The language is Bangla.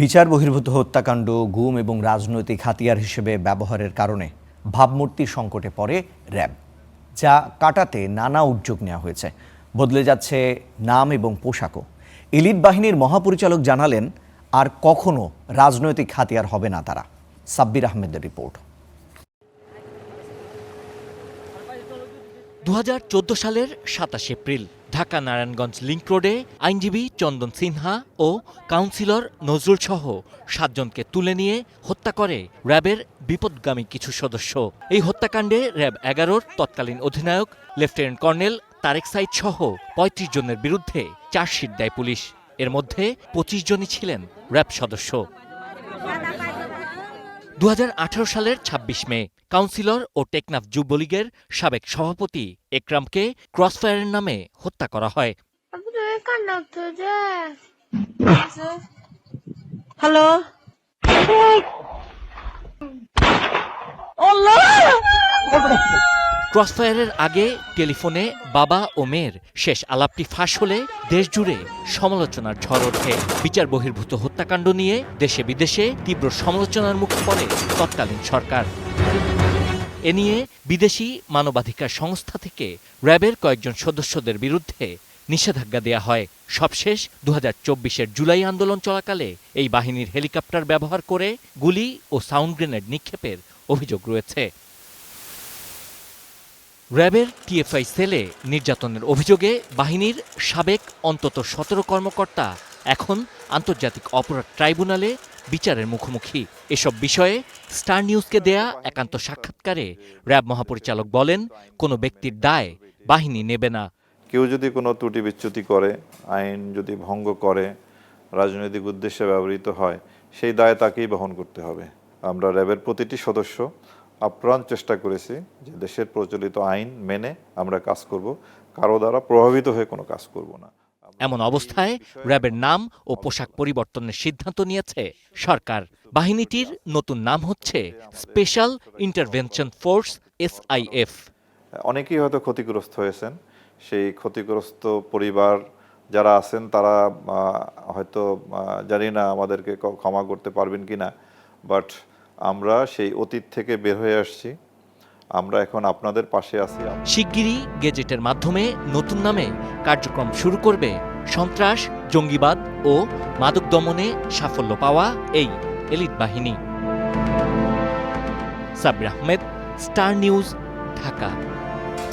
বিচার বহির্ভূত হত্যাকাণ্ড, গুম এবং রাজনৈতিক হাতিয়ার হিসেবে ব্যবহারের কারণে ভাবমূর্তির সংকটে পড়ে র্যাব, যা কাটাতে নানা উদ্যোগ নেওয়া হয়েছে। বদলে যাচ্ছে নাম এবং পোশাকও। এলিট বাহিনীর মহাপরিচালক জানালেন, আর কখনো রাজনৈতিক হাতিয়ার হবে না তারা। সাব্বির আহমেদের রিপোর্ট। 2014 সালের 27 এপ্রিল ঢাকা নারায়ণগঞ্জ লিংক রোডে আইনজীবী চন্দন সিনহা ও কাউন্সিলর নজরুল সহ 7 জনকে তুলে নিয়ে হত্যা করে র্যাবের বিপদগামী কিছু সদস্য। এই হত্যাকাণ্ডে র্যাব 11-র তৎকালীন অধিনায়ক লেফটেন্যান্ট কর্নেল তারেক সাইদ সহ 35 জনের বিরুদ্ধে চার্জশিট দেয় পুলিশ। এর মধ্যে 25 জনই ছিলেন র্যাব সদস্য। 2018 সালের 26 মে কাউন্সিলর ও টেকনাফ যুবলীগের সাবেক সভাপতি একরামকে ক্রসফায়ারের নামে হত্যা করা হয়। হ্যালো, ক্রসফায়ারের আগে টেলিফোনে বাবা ও মেয়ের শেষ আলাপটি ফাঁস হলে দেশজুড়ে সমালোচনার ঝড় ওঠে। বিচার বহির্ভূত হত্যাকাণ্ড নিয়ে দেশে বিদেশে তীব্র সমালোচনার মুখে পড়ে তৎকালীন সরকার। এ নিয়ে বিদেশি মানবাধিকার সংস্থা থেকে র্যাবের কয়েকজন সদস্যদের বিরুদ্ধে নিষেধাজ্ঞা দেয়া হয়। সবশেষ 2024-এর জুলাই আন্দোলন চলাকালে এই বাহিনীর হেলিকপ্টার ব্যবহার করে গুলি ও সাউন্ড গ্রেনেড নিক্ষেপের অভিযোগ রয়েছে। র্যাবের টিএফআই সেলে নির্যাতনের অভিযোগে বাহিনীর সাবেক অন্তত 17 কর্মকর্তা এখন আন্তর্জাতিক অপরাধ ট্রাইব্যুনালে বিচারের মুখোমুখি। এসব বিষয়ে স্টার নিউজকে দেয়া একান্ত সাক্ষাৎকারে র্যাব মহাপরিচালক বলেন, কোনো ব্যক্তির দায় বাহিনী নেবে না। কেউ যদি কোনো ত্রুটি বিচ্যুতি করে, আইন যদি ভঙ্গ করে, রাজনৈতিক উদ্দেশ্যে ব্যবহৃত হয়, সেই দায় তাকেই বহন করতে হবে। আমরা র্যাবের প্রতিটি সদস্য আপ্রাণ চেষ্টা করেছি যে দেশের প্রচলিত আইন মেনে আমরা কাজ করব, কারো দ্বারা প্রভাবিত হয়ে কোনো কাজ করব না। এমন অবস্থায় র্যাবের নাম ও পোশাক পরিবর্তনের সিদ্ধান্ত নিয়েছে সরকার। বাহিনীটির নতুন নাম হচ্ছে স্পেশাল ইন্টারভেনশন ফোর্স, SIF। অনেকেই হয়তো ক্ষতিগ্রস্ত হয়েছেন। সেই ক্ষতিগ্রস্ত পরিবার যারা আছেন তারা হয়তো জানি না আমাদেরকে ক্ষমা করতে পারবেন কিনা, বাট আমরা সেই অতীত থেকে বের হয়ে আসছি। আমরা এখন আপনাদের পাশে আছি। শিগগিরই গেজেটের মাধ্যমে নতুন নামে কার্যক্রম শুরু করবে সন্ত্রাস, জঙ্গিবাদ ও মাদক দমনে সাফল্য পাওয়া এই এলিট বাহিনী। Sabbir Ahmed, star news, Dhaka.